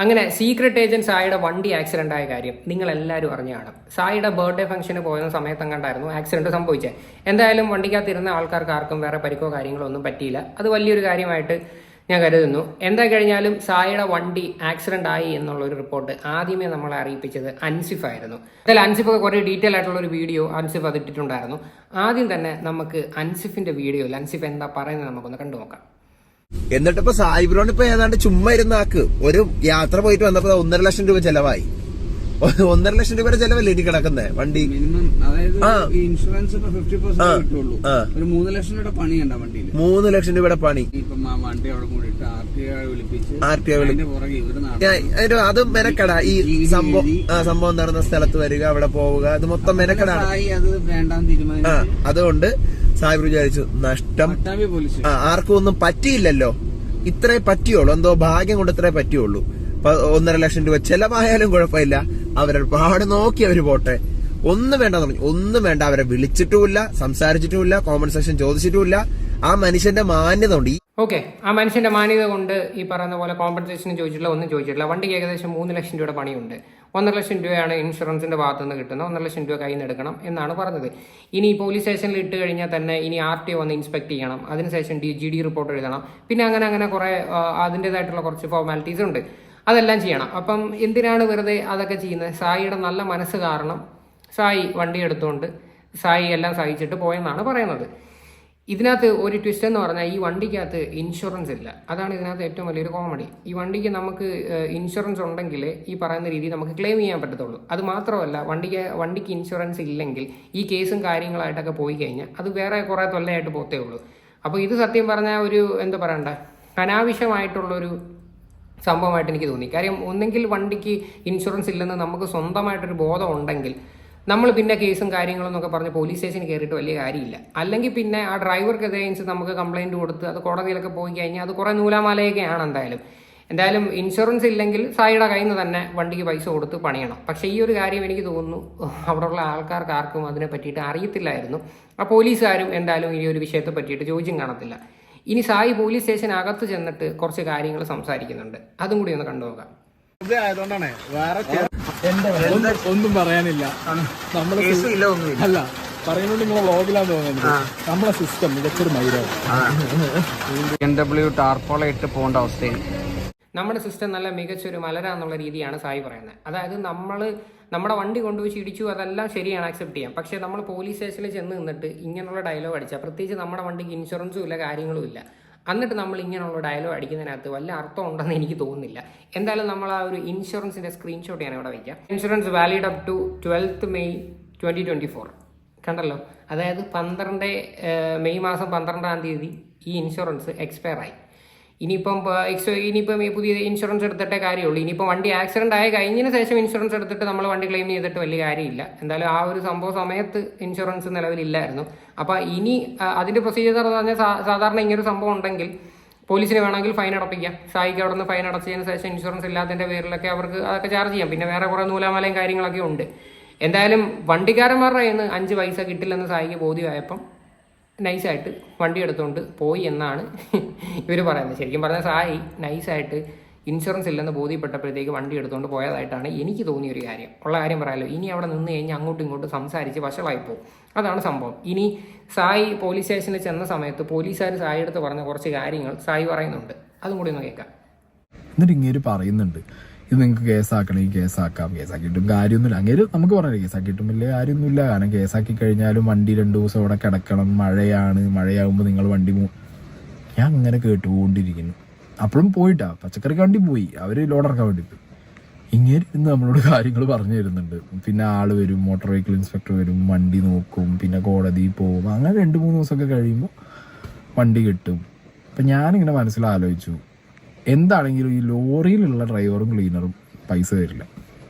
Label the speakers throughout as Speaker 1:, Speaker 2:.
Speaker 1: അങ്ങനെ secret agent സായിയുടെ വണ്ടി accident ആയ കാര്യം നിങ്ങൾ എല്ലാവരും അറിഞ്ഞാണ്. സായിയുടെ ബർത്ത്ഡേ ഫംഗ്ഷന് പോയ സമയത്തെങ്ങാണ്ടായിരുന്നു ആക്സിഡന്റ് സംഭവിച്ചത്. എന്തായാലും വണ്ടിക്കകത്തിരുന്ന ആൾക്കാർക്ക് ആർക്കും വേറെ പരിക്കോ കാര്യങ്ങളോ ഒന്നും പറ്റിയില്ല. അത് വലിയൊരു കാര്യമായിട്ട് ഞാൻ കരുതുന്നു. എന്താ കഴിഞ്ഞാലും സായിയുടെ വണ്ടി ആക്സിഡന്റ് ആയി എന്നുള്ള ഒരു റിപ്പോർട്ട് ആദ്യമേ നമ്മളെ അറിയിപ്പിച്ചത് അൻസിഫ് ആയിരുന്നു. അതിൽ അൻസിഫ് കുറെ ഡീറ്റെയിൽ ആയിട്ടുള്ള ഒരു വീഡിയോ അൻസിഫ് അത് ഇട്ടിട്ടുണ്ടായിരുന്നു. ആദ്യം തന്നെ നമുക്ക് അൻസിഫിന്റെ വീഡിയോയിൽ അൻസിഫ് എന്താ പറയുന്നത് നമുക്കൊന്ന് കണ്ടു നോക്കാം.
Speaker 2: എന്നിട്ടിപ്പോ സായിബ്രോൺ ഇപ്പൊ ഏതാണ്ട് ചുമ്മാ ഇരുന്ന ആക്ക് ഒരു യാത്ര പോയിട്ട് വന്നപ്പോ 1.5 ലക്ഷം രൂപ ചെലവായി. 1.5 ലക്ഷം രൂപയുടെ ചെലവല്ലേ ഇനി കിടക്കുന്നേ വണ്ടി?
Speaker 3: മിനിമം അതായത് ഇൻഷുറൻസ് 50% കിട്ടുള്ളൂ. ഒരു 3 ലക്ഷം രൂപയുടെ പണിയുണ്ട വണ്ടിയിൽ.
Speaker 2: 3 ലക്ഷം രൂപയുടെ പണി.
Speaker 3: ഇപ്പം ആ വണ്ടി അവിടെ കൂടിയിട്ട് ആർ ടി ഐ വിളിപ്പിച്ച്
Speaker 2: അത് മെനക്കട. ഈ സംഭവം നടന്ന സ്ഥലത്ത് വരിക, അവിടെ പോവുക, അത് മൊത്തം മെനക്കടാണ്.
Speaker 3: അത് വേണ്ടാന്ന് തീരുമാനിച്ചു.
Speaker 2: അതുകൊണ്ട് സാഹിബ് വിചാരിച്ചു നഷ്ടം ആർക്കും ഒന്നും പറ്റിയില്ലല്ലോ, ഇത്രേ പറ്റിയുള്ളൂ, എന്തോ ഭാഗ്യം കൊണ്ട് ഇത്രേ പറ്റിയുള്ളൂ. 1.5 ലക്ഷം രൂപ ചെലവായാലും കുഴപ്പമില്ല, അവരുടെ പാട് നോക്കി അവര് പോട്ടെ, ഒന്നും വേണ്ട പറഞ്ഞു. ഒന്നും വേണ്ട, അവരെ വിളിച്ചിട്ടുമില്ല, സംസാരിച്ചിട്ടുമില്ല, കോമ്പൻസേഷൻ ചോദിച്ചിട്ടുമില്ല. ആ മനുഷ്യന്റെ മാന്യത ഉണ്ട്.
Speaker 1: ഓക്കെ, ആ മനുഷ്യന്റെ മാന്യത കൊണ്ട് ഈ പറയുന്ന പോലെ കോമ്പൻസേഷൻ ചോദിച്ചിട്ടില്ല, ഒന്നും ചോദിച്ചിട്ടില്ല. വണ്ടിക്ക് ഏകദേശം 3 ലക്ഷം രൂപയുടെ പണിയുണ്ട്. 1.5 ലക്ഷം രൂപയാണ് ഇൻഷുറൻസിന്റെ ഭാഗത്ത് നിന്ന് കിട്ടുന്നത്. 1.5 ലക്ഷം രൂപ കയ്യിൽ നിന്ന് എടുക്കണം എന്നാണ് പറഞ്ഞത്. ഇനി പോലീസ് സ്റ്റേഷനിൽ ഇട്ട് കഴിഞ്ഞാൽ തന്നെ ഇനി RTO വന്ന് ഇൻസ്പെക്ട് ചെയ്യണം, അതിനുശേഷം GD റിപ്പോർട്ട് എഴുതണം, പിന്നെ അങ്ങനെ കുറെ അതിൻ്റെതായിട്ടുള്ള കുറച്ച് ഫോർമാലിറ്റീസ് ഉണ്ട്, അതെല്ലാം ചെയ്യണം. അപ്പം എന്തിനാണ് വെറുതെ അതൊക്കെ ചെയ്യുന്നത്? സായിയുടെ നല്ല മനസ്സ് കാരണം സായി വണ്ടി എടുത്തുകൊണ്ട് സായി എല്ലാം സഹിച്ചിട്ട് പോയെന്നാണ് പറയുന്നത്. ഇതിനകത്ത് ഒരു ട്വിസ്റ്റ് എന്ന് പറഞ്ഞാൽ ഈ വണ്ടിക്കകത്ത് ഇൻഷുറൻസ് ഇല്ല. അതാണ് ഇതിനകത്ത് ഏറ്റവും വലിയൊരു കോമഡി. ഈ വണ്ടിക്ക് നമുക്ക് ഇൻഷുറൻസ് ഉണ്ടെങ്കിൽ ഈ പറയുന്ന രീതിയിൽ നമുക്ക് ക്ലെയിം ചെയ്യാൻ പറ്റത്തുള്ളൂ. അത് മാത്രമല്ല, വണ്ടിക്ക് ഇൻഷുറൻസ് ഇല്ലെങ്കിൽ ഈ കേസും കാര്യങ്ങളായിട്ടൊക്കെ പോയി കഴിഞ്ഞാൽ അത് വേറെ കുറേ തൊല്ലയായിട്ട് പോത്തേ ഉള്ളൂ. അപ്പോൾ ഇത് സത്യം പറഞ്ഞാൽ ഒരു എന്താ പറയണ്ട, അനാവശ്യമായിട്ടുള്ളൊരു സംഭവമായിട്ട് എനിക്ക് തോന്നി. കാര്യം ഒന്നെങ്കിൽ വണ്ടിക്ക് ഇൻഷുറൻസ് ഇല്ലെന്ന് നമുക്ക് സ്വന്തമായിട്ടൊരു ബോധം ഉണ്ടെങ്കിൽ നമ്മൾ പിന്നെ കേസും കാര്യങ്ങളും എന്നൊക്കെ പറഞ്ഞ് പോലീസ് സ്റ്റേഷനിൽ കയറിയിട്ട് വലിയ കാര്യമില്ല. അല്ലെങ്കിൽ പിന്നെ ആ ഡ്രൈവർക്ക് എതിരെ നമുക്ക് കംപ്ലൈൻറ്റ് കൊടുത്ത് അത് കോടതിയിലൊക്കെ പോയി കഴിഞ്ഞാൽ അത് കുറേ നൂലാമാലയൊക്കെയാണ്. എന്തായാലും ഇൻഷുറൻസ് ഇല്ലെങ്കിൽ സായിയുടെ കയ്യിൽ നിന്ന് തന്നെ വണ്ടിക്ക് പൈസ കൊടുത്ത് പണിയണം. പക്ഷേ ഈ ഒരു കാര്യം എനിക്ക് തോന്നുന്നു അവിടെയുള്ള ആൾക്കാർക്ക് ആർക്കും അതിനെ പറ്റിയിട്ട് അറിയത്തില്ലായിരുന്നു. ആ പോലീസുകാരും എന്തായാലും ഈ ഒരു വിഷയത്തെ പറ്റിയിട്ട് ചോദിച്ചും കാണത്തില്ല. ഇനി സായി പോലീസ് സ്റ്റേഷനകത്ത് ചെന്നിട്ട് കുറച്ച് കാര്യങ്ങൾ സംസാരിക്കുന്നുണ്ട്, അതും കൂടി ഒന്ന് കണ്ടുനോക്കാം.
Speaker 3: ഒന്നും പറയാനില്ല, അല്ല പറയുന്നത് നിങ്ങളെ വ്ളോഗിലാന്ന് തോന്നുന്നത്. നമ്മളെ സിസ്റ്റം മികച്ചൊരു മൈരാണ്. BMW ടാർപോള ഇട്ട് പോകേണ്ട അവസ്ഥയാണ്.
Speaker 1: നമ്മുടെ സിസ്റ്റം നല്ല മികച്ചൊരു മലരാന്നുള്ള രീതിയാണ് സായി പറയുന്നത്. അതായത് നമ്മുടെ വണ്ടി കൊണ്ടുപോയി ഇടിച്ചു, അതെല്ലാം ശരിയാണ്, ആക്സെപ്റ്റ് ചെയ്യാം. പക്ഷേ നമ്മൾ പോലീസ് സ്റ്റേഷനിൽ ചെന്ന് നിന്നിട്ട് ഇങ്ങനെയുള്ള ഡയലോഗ് അടിച്ചാൽ, പ്രത്യേകിച്ച് നമ്മുടെ വണ്ടിക്ക് ഇൻഷുറൻസും ഇല്ല കാര്യങ്ങളും ഇല്ല, എന്നിട്ട് നമ്മൾ ഇങ്ങനെയുള്ള ഡയലോഗ് അടിക്കുന്നതിനകത്ത് വല്ല അർത്ഥം ഉണ്ടെന്ന് എനിക്ക് തോന്നുന്നില്ല. എന്തായാലും നമ്മൾ ആ ഒരു ഇൻഷുറൻസിന്റെ സ്ക്രീൻഷോട്ട് ഞാൻ ഇവിടെ വയ്ക്കാം. Insurance valid up to 12th May 2024. കണ്ടല്ലോ, അതായത് മെയ് മാസം 12-ാം തീയതി ഈ ഇൻഷുറൻസ് എക്സ്പയർ ആയി. ഇനിയിപ്പം പുതിയ ഇൻഷുറൻസ് എടുത്തിട്ടേ കാര്യമുള്ളൂ. ഇനിയിപ്പോൾ വണ്ടി ആക്സിഡന്റ് ആയി കഴിഞ്ഞതിന് ശേഷം ഇൻഷുറൻസ് എടുത്തിട്ട് നമ്മൾ വണ്ടി ക്ലെയിം ചെയ്തിട്ട് വലിയ കാര്യമില്ല. എന്തായാലും ആ ഒരു സംഭവ സമയത്ത് ഇൻഷുറൻസ് നിലവിലില്ലായിരുന്നു. അപ്പോൾ ഇനി അതിന്റെ പ്രൊസീജിയർ എന്ന് പറഞ്ഞാൽ സാധാരണ ഇങ്ങനൊരു സംഭവം ഉണ്ടെങ്കിൽ പോലീസിന് വേണമെങ്കിൽ ഫൈൻ അടപ്പിക്കാം. സായിക്ക് അവിടെ നിന്ന് ഫൈൻ അടച്ചതിന് ശേഷം ഇൻഷുറൻസ് ഇല്ലാത്തതിന്റെ പേരിലൊക്കെ അവർക്ക് അതൊക്കെ ചാർജ് ചെയ്യാം. പിന്നെ വേറെ കുറേ നൂലാമലയും കാര്യങ്ങളൊക്കെ ഉണ്ട്. എന്തായാലും വണ്ടിക്കാരന്മാരുടെ കയ്യിൽ നിന്ന് 5 പൈസ കിട്ടില്ലെന്ന് സായിക്ക് ബോധ്യമായപ്പം നൈസായിട്ട് വണ്ടി എടുത്തുകൊണ്ട് പോയി എന്നാണ് ഇവർ പറയുന്നത്. ശരിക്കും പറഞ്ഞാൽ സായി നൈസായിട്ട് ഇൻഷുറൻസ് ഇല്ലെന്ന് ബോധ്യപ്പെട്ടപ്പോഴത്തേക്ക് വണ്ടി എടുത്തുകൊണ്ട് പോയതായിട്ടാണ് എനിക്ക് തോന്നിയൊരു കാര്യം. ഉള്ള കാര്യം പറയാമല്ലോ, ഇനി അവിടെ നിന്ന് കഴിഞ്ഞാൽ അങ്ങോട്ടും ഇങ്ങോട്ടും സംസാരിച്ച് വഷളായിപ്പോവും. അതാണ് സംഭവം. ഇനി സായി പോലീസ് സ്റ്റേഷനിൽ ചെന്ന സമയത്ത് പോലീസുകാർ സായി എടുത്ത് പറഞ്ഞ കുറച്ച് കാര്യങ്ങൾ സായി പറയുന്നുണ്ട്, അതും കൂടി ഒന്ന് കേൾക്കാം.
Speaker 4: എന്നിട്ട് ഇങ്ങനെ പറയുന്നുണ്ട്, ഇത് നിങ്ങൾക്ക് കേസാക്കണമെങ്കിൽ കേസാക്കാം, കേസാക്കിയിട്ടും കാര്യമൊന്നുമില്ല. അങ്ങനെ നമുക്ക് പറഞ്ഞില്ല, കേസാക്കിയിട്ടും വലിയ കാര്യമൊന്നുമില്ല. കാരണം കേസാക്കി കഴിഞ്ഞാലും വണ്ടി 2 ദിവസം അവിടെ കിടക്കണം, മഴയാകുമ്പോൾ നിങ്ങൾ വണ്ടി ഞാൻ അങ്ങനെ കേട്ടുകൊണ്ടിരിക്കുന്നു. അപ്പോഴും പോയിട്ടാ പച്ചക്കറിക്ക് വണ്ടി പോയി, അവർ ലോഡിറക്കാൻ വേണ്ടി പോയി. ഇങ്ങനെ ഇന്ന് നമ്മളോട് കാര്യങ്ങൾ പറഞ്ഞു തരുന്നുണ്ട്. പിന്നെ ആള് വരും, മോട്ടോർ വെഹിക്കിൾ ഇൻസ്പെക്ടർ വരും, വണ്ടി നോക്കും, പിന്നെ കോടതിയിൽ പോകും. അങ്ങനെ 2-3 ദിവസമൊക്കെ കഴിയുമ്പോൾ വണ്ടി കിട്ടും. അപ്പം ഞാനിങ്ങനെ മനസ്സിലാലോചിച്ചു, എന്താണെങ്കിലും ഈ ലോറിയിലുള്ള ഡ്രൈവറും ക്ലീനറും പൈസ തരില്ല.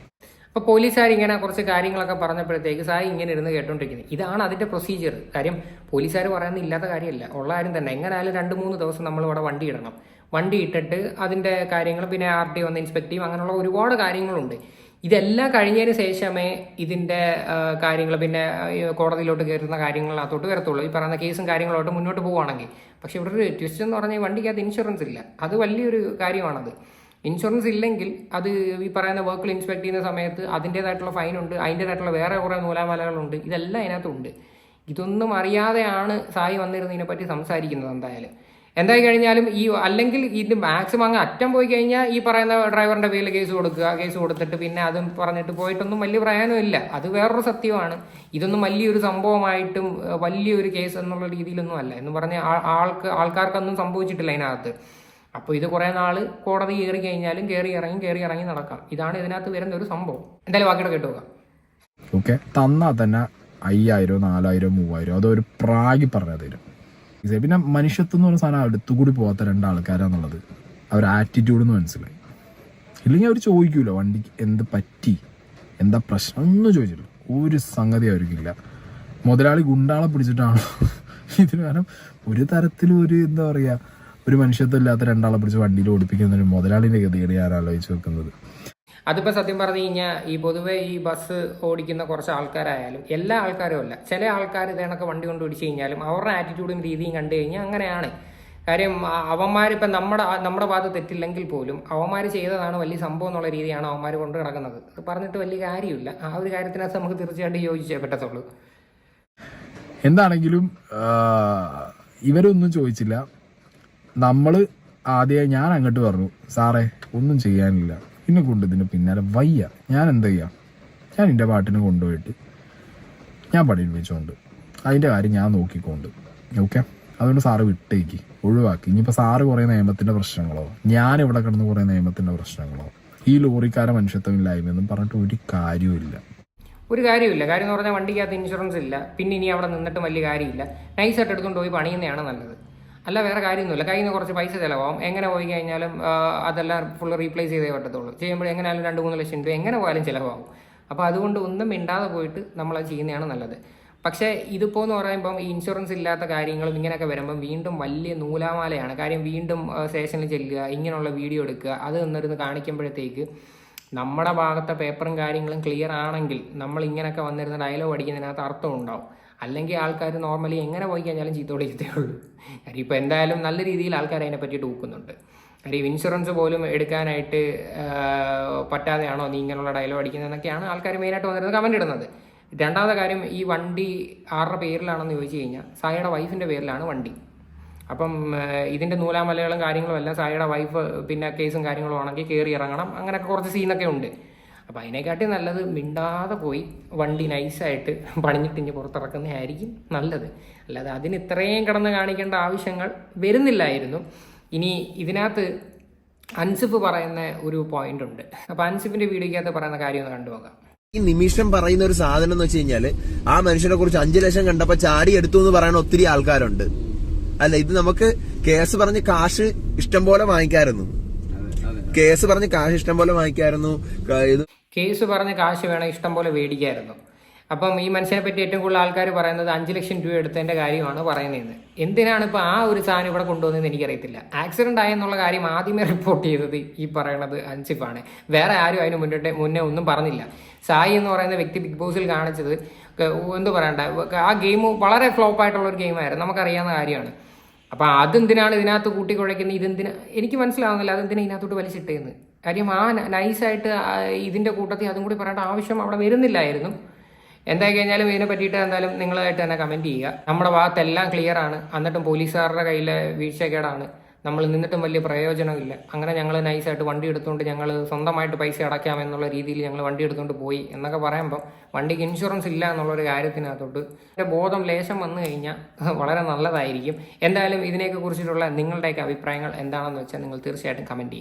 Speaker 1: അപ്പോൾ പോലീസുകാർ ഇങ്ങനെ കുറച്ച് കാര്യങ്ങളൊക്കെ പറഞ്ഞപ്പോഴത്തേക്ക് സായി ഇങ്ങനെ ഇരുന്ന് കേട്ടോണ്ടിരിക്കുന്നത്. ഇതാണ് അതിന്റെ പ്രൊസീജിയർ. കാര്യം പോലീസുകാർ പറയുന്നത് ഇല്ലാത്ത കാര്യമല്ല, ഉള്ള കാര്യം തന്നെ. എങ്ങനെയായാലും 2-3 ദിവസം നമ്മൾ ഇവിടെ വണ്ടി ഇടണം. വണ്ടി ഇട്ടിട്ട് അതിന്റെ കാര്യങ്ങൾ പിന്നെ RTO വന്ന് ഇൻസ്പെക്ട് ചെയ്യും, അങ്ങനെയുള്ള ഒരുപാട് കാര്യങ്ങളുണ്ട്. ഇതെല്ലാം കഴിഞ്ഞതിന് ശേഷമേ ഇതിൻ്റെ കാര്യങ്ങൾ പിന്നെ കോടതിയിലോട്ട് കയറുന്ന കാര്യങ്ങളിനകത്തോട്ട് വരത്തുള്ളൂ, ഈ പറയുന്ന കേസും കാര്യങ്ങളോട്ട് മുന്നോട്ട് പോവുകയാണെങ്കിൽ. പക്ഷെ ഇവിടെ ഒരു ട്വിസ്റ്റ് എന്ന് പറഞ്ഞാൽ വണ്ടിക്കകത്ത് ഇൻഷുറൻസ് ഇല്ല. അത് വലിയൊരു കാര്യമാണത്. ഇൻഷുറൻസ് ഇല്ലെങ്കിൽ അത് ഈ പറയുന്ന വർക്കിൽ ഇൻസ്പെക്ട് ചെയ്യുന്ന സമയത്ത് അതിൻ്റേതായിട്ടുള്ള ഫൈനുണ്ട്, അതിൻ്റേതായിട്ടുള്ള വേറെ കുറേ നൂലാമാലകളുണ്ട്, ഇതെല്ലാം അതിനകത്തുണ്ട്. ഇതൊന്നും അറിയാതെയാണ് സായി വന്നിരുന്നതിനെ പറ്റി സംസാരിക്കുന്നത്. എന്തായി കഴിഞ്ഞാലും അല്ലെങ്കിൽ ഇത് മാക്സിമം അങ്ങ് അറ്റം പോയി കഴിഞ്ഞാൽ ഈ പറയുന്ന ഡ്രൈവറിന്റെ പേരിൽ കേസ് കൊടുത്തിട്ട് പിന്നെ അതും പറഞ്ഞിട്ട് പോയിട്ടൊന്നും വലിയ പ്രയോജനമില്ല. അത് വേറൊരു സത്യമാണ്. ഇതൊന്നും വലിയൊരു സംഭവമായിട്ടും വലിയൊരു കേസ് എന്നുള്ള രീതിയിലൊന്നും അല്ല എന്ന് പറഞ്ഞാൽ ആൾക്കാർക്കൊന്നും സംഭവിച്ചിട്ടില്ല അതിനകത്ത്. അപ്പോൾ ഇത് കുറേ നാള് കോടതി കയറി കഴിഞ്ഞാലും കയറി ഇറങ്ങി നടക്കാം. ഇതാണ് ഇതിനകത്ത് വരുന്ന ഒരു സംഭവം. എന്തായാലും ബാക്കിയുടെ കേട്ടുപോക.
Speaker 4: ഓക്കെ, തന്നാൽ തന്നെ 5000, 4000, 3000 അതൊരു പ്രാഗി പറഞ്ഞു തരും. പിന്നെ മനുഷ്യത്വം എന്ന് പറഞ്ഞ സാധനം അടുത്തുകൂടി പോകാത്ത രണ്ടാൾക്കാരാന്നുള്ളത് അവർ ആറ്റിറ്റ്യൂഡ് എന്ന് മനസ്സിലായി. ഇല്ലെങ്കിൽ അവർ ചോദിക്കൂല വണ്ടിക്ക് എന്ത് പറ്റി, എന്താ പ്രശ്നം, ഒന്നും ചോദിച്ചില്ല. ഒരു സംഗതി അവർക്കില്ല. മുതലാളി ഗുണ്ടാളെ പിടിച്ചിട്ടാണോ ഇതിന്? കാരണം ഒരു തരത്തിലും ഒരു എന്താ പറയുക, ഒരു മനുഷ്യത്വം ഇല്ലാത്ത രണ്ടാളെ പിടിച്ച് വണ്ടിയിൽ ഓടിപ്പിക്കുന്ന ഒരു മുതലാളിന്റെ ഗതിയാണ് ഞാൻ ആലോചിച്ച് വെക്കുന്നത്.
Speaker 1: അതിപ്പോൾ സത്യം പറഞ്ഞു കഴിഞ്ഞാൽ ഈ പൊതുവെ ഈ ബസ് ഓടിക്കുന്ന കുറച്ച് ആൾക്കാരായാലും എല്ലാ ആൾക്കാരും അല്ല, ചില ആൾക്കാർ ഇതേണൊക്കെ വണ്ടി കൊണ്ട് ഓടിച്ചു കഴിഞ്ഞാലും അവരുടെ ആറ്റിറ്റ്യൂഡും രീതിയും കണ്ടു കഴിഞ്ഞാൽ അങ്ങനെയാണ്. കാര്യം അവന്മാരിപ്പം നമ്മുടെ ഭാഗത്ത് തെറ്റില്ലെങ്കിൽ പോലും അവന്മാർ ചെയ്തതാണ് വലിയ സംഭവം എന്നുള്ള രീതിയാണ് അവന്മാർ കൊണ്ട് കിടക്കുന്നത്. പറഞ്ഞിട്ട് വലിയ കാര്യമില്ല. ആ ഒരു കാര്യത്തിനകത്ത് നമുക്ക് തീർച്ചയായിട്ടും യോജിച്ചേ പറ്റത്തുള്ളൂ.
Speaker 4: എന്താണെങ്കിലും ഇവരൊന്നും ചോദിച്ചില്ല. നമ്മൾ ആദ്യം ഞാൻ അങ്ങോട്ട് പറഞ്ഞു, സാറേ ഒന്നും ചെയ്യാനില്ല, എന്നെ കൊണ്ട് ഇതിന് പിന്നാലെ വയ്യ, ഞാൻ എന്താ ചെയ്യാം, ഞാൻ എൻ്റെ പാട്ടിന് കൊണ്ടുപോയിട്ട് ഞാൻ പണിയിൽ വെച്ചുകൊണ്ട് അതിൻ്റെ കാര്യം ഞാൻ നോക്കിക്കൊണ്ട്, ഓക്കെ, അതുകൊണ്ട് സാറ് വിട്ടേക്ക്, ഒഴിവാക്കി. ഇനിയിപ്പോൾ സാറ് കുറേ നിയമത്തിൻ്റെ പ്രശ്നങ്ങളോ ഞാൻ ഇവിടെ കിടന്ന് കുറേ നിയമത്തിൻ്റെ പ്രശ്നങ്ങളോ ഈ ലോറിക്കാരെ മനുഷ്യത്വമില്ലായ്മയെന്നും പറഞ്ഞിട്ട് ഒരു കാര്യമില്ല.
Speaker 1: കാര്യം എന്ന് പറഞ്ഞാൽ വണ്ടിക്കകത്ത് ഇൻഷുറൻസ് ഇല്ല, പിന്നെ ഇനി അവിടെ നിന്നിട്ട് വലിയ കാര്യമില്ല. നൈസായിട്ട് എടുത്തുകൊണ്ട് പോയി പണിയുന്നതാണ് നല്ലത്. അല്ല വേറെ കാര്യമൊന്നുമില്ല. കയ്യിൽ നിന്ന് കുറച്ച് പൈസ ചിലവാകും. എങ്ങനെ പോയി കഴിഞ്ഞാലും അതെല്ലാം ഫുള്ള് റീപ്ലേസ് ചെയ്തേ പറ്റത്തുള്ളൂ. ചെയ്യുമ്പോൾ എങ്ങനെയാലും 2-3 ലക്ഷം രൂപ എങ്ങനെ പോയാലും ചിലവാകും. അപ്പോൾ അതുകൊണ്ട് ഒന്നും മിണ്ടാതെ പോയിട്ട് നമ്മളത് ചെയ്യുന്നതാണ് നല്ലത്. പക്ഷേ ഇതിപ്പോൾ എന്ന് പറയുമ്പം ഈ ഇൻഷുറൻസ് ഇല്ലാത്ത കാര്യങ്ങളും ഇങ്ങനെയൊക്കെ വരുമ്പം വീണ്ടും വലിയ നൂലാമാലയാണ്. കാര്യം വീണ്ടും സ്റ്റേഷനിൽ ചെല്ലുക, ഇങ്ങനെയുള്ള വീഡിയോ എടുക്കുക, അത് നിന്നിരുന്ന് കാണിക്കുമ്പോഴത്തേക്ക് നമ്മുടെ ഭാഗത്തെ പേപ്പറും കാര്യങ്ങളും ക്ലിയർ ആണെങ്കിൽ നമ്മൾ ഇങ്ങനെയൊക്കെ വന്നിരുന്ന ഡയലോഗ് അടിക്കുന്നതിനകത്ത് അർത്ഥം ഉണ്ടാവും. അല്ലെങ്കിൽ ആൾക്കാർ നോർമലി എങ്ങനെ പോയി കഴിഞ്ഞാലും ചീത്തോടെ ഉള്ളൂ. കാര്യം ഇപ്പോൾ എന്തായാലും നല്ല രീതിയിൽ ആൾക്കാർ അതിനെ പറ്റിയിട്ട് ഊക്കുന്നുണ്ട്. കാര്യം ഇൻഷുറൻസ് പോലും എടുക്കാനായിട്ട് പറ്റാതെയാണോ നീ ഇങ്ങനെയുള്ള ഡയലോഗ് അടിക്കുന്നതെന്നൊക്കെയാണ് ആൾക്കാർ മെയിനായിട്ട് വന്നിരുന്നത് കമൻ്റ് ഇടുന്നത്. രണ്ടാമത്തെ കാര്യം, ഈ വണ്ടി ആരുടെ പേരിലാണെന്ന് ചോദിച്ചു കഴിഞ്ഞാൽ സായിയുടെ വൈഫിൻ്റെ പേരിലാണ് വണ്ടി. അപ്പം ഇതിൻ്റെ നൂലാമലകളും കാര്യങ്ങളും എല്ലാം സായിയുടെ വൈഫ് പിന്നെ കേസും കാര്യങ്ങളും ആണെങ്കിൽ കയറി ഇറങ്ങണം, അങ്ങനെയൊക്കെ കുറച്ച് സീനൊക്കെ ഉണ്ട്. അപ്പോൾ അതിനെക്കാട്ടി നല്ലത് മിണ്ടാതെ പോയി വണ്ടി നൈസായിട്ട് പണിഞ്ഞിട്ടിഞ്ഞ് പുറത്തിറക്കുന്നതായിരിക്കും നല്ലത്. അല്ലാതെ അതിന് ഇത്രയും കിടന്ന് കാണിക്കേണ്ട ആവശ്യങ്ങൾ വരുന്നില്ലായിരുന്നു. ഇനി ഇതിനകത്ത് അൻസിഫ് പറയുന്ന ഒരു പോയിന്റ് ഉണ്ട്. അപ്പോൾ അൻസിഫിന്റെ വീഡിയോക്കകത്ത് പറയുന്ന കാര്യം ഒന്ന് കണ്ടുപോകാം.
Speaker 2: ഈ നിമിഷം പറയുന്ന ഒരു സാധനം എന്ന് വെച്ച് കഴിഞ്ഞാല് ആ മനുഷ്യനെ കുറിച്ച് 5 ലക്ഷം കണ്ടപ്പോ ചാടി എടുത്തു എന്ന് പറയുന്ന ഒത്തിരി ആൾക്കാരുണ്ട്. അല്ല, ഇത് നമുക്ക് കേസ് പറഞ്ഞ് കാശ് ഇഷ്ടം പോലെ വാങ്ങിക്കായിരുന്നു. കേസ് പറഞ്ഞ് കാശ് ഇഷ്ടം പോലെ വാങ്ങിക്കായിരുന്നു.
Speaker 1: കേസ് പറഞ്ഞ് കാശ് വേണം ഇഷ്ടം പോലെ മേടിക്കായിരുന്നു. അപ്പം ഈ മനുഷ്യനെ പറ്റി ഏറ്റവും കൂടുതൽ ആൾക്കാർ പറയുന്നത് 5 ലക്ഷം രൂപ എടുത്തതിന്റെ കാര്യമാണ് പറയുന്നത്. എന്തിനാണ് ഇപ്പോൾ ആ ഒരു സാധനം ഇവിടെ കൊണ്ടുവന്നതെന്ന് എനിക്കറിയത്തില്ല. ആക്സിഡന്റ് ആയെന്നുള്ള കാര്യം ആദ്യമേ റിപ്പോർട്ട് ചെയ്തത് ഈ പറയണത് അൻസിഫാണ്. വേറെ ആരും അതിന് മുന്നേ ഒന്നും പറഞ്ഞില്ല. സായി എന്ന് പറയുന്ന വ്യക്തി ബിഗ് ബോസിൽ കാണിച്ചത് എന്ത് പറയണ്ട, ആ ഗെയിം വളരെ ഫ്ലോപ്പ് ആയിട്ടുള്ള ഒരു ഗെയിമായിരുന്നു, നമുക്കറിയാവുന്ന കാര്യമാണ്. അപ്പം അതെന്തിനാണ് ഇതിനകത്ത് കൂട്ടിക്കുഴയ്ക്കുന്നത്, ഇതെന്തിനാ എനിക്ക് മനസ്സിലാവുന്നില്ല. അതെന്തിനാ ഇതിനകത്തോട്ട് വലിച്ചിട്ടേന്ന്. കാര്യം ആ നൈസായിട്ട് ഇതിന്റെ കൂട്ടത്തിൽ അതും കൂടി പറയേണ്ട ആവശ്യം അവിടെ വരുന്നില്ലായിരുന്നു. എന്തായി കഴിഞ്ഞാലും ഇതിനെ പറ്റിയിട്ട് എന്തായാലും നിങ്ങളായിട്ട് തന്നെ കമന്റ് ചെയ്യുക. നമ്മുടെ ഭാഗത്തെല്ലാം ക്ലിയർ ആണ്, എന്നിട്ടും പോലീസുകാരുടെ കയ്യിലെ വീഴ്ചക്കേടാണ്. നമ്മൾ നിന്നിട്ടും വലിയ പ്രയോജനമില്ല. അങ്ങനെ ഞങ്ങൾ നൈസായിട്ട് വണ്ടി എടുത്തുകൊണ്ട് ഞങ്ങൾ സ്വന്തമായിട്ട് പൈസ അടയ്ക്കാമെന്നുള്ള രീതിയിൽ ഞങ്ങൾ വണ്ടി എടുത്തുകൊണ്ട് പോയി എന്നൊക്കെ പറയുമ്പോൾ വണ്ടിക്ക് ഇൻഷുറൻസ് ഇല്ല എന്നുള്ളൊരു കാര്യത്തിനകത്തോട്ട് ബോധം ലേശം വന്നു കഴിഞ്ഞാൽ വളരെ നല്ലതായിരിക്കും. എന്തായാലും ഇതിനെയൊക്കെ കുറിച്ചിട്ടുള്ള നിങ്ങളുടെയൊക്കെ അഭിപ്രായങ്ങൾ എന്താണെന്ന് വെച്ചാൽ നിങ്ങൾ തീർച്ചയായിട്ടും കമന്റ് ചെയ്യുക.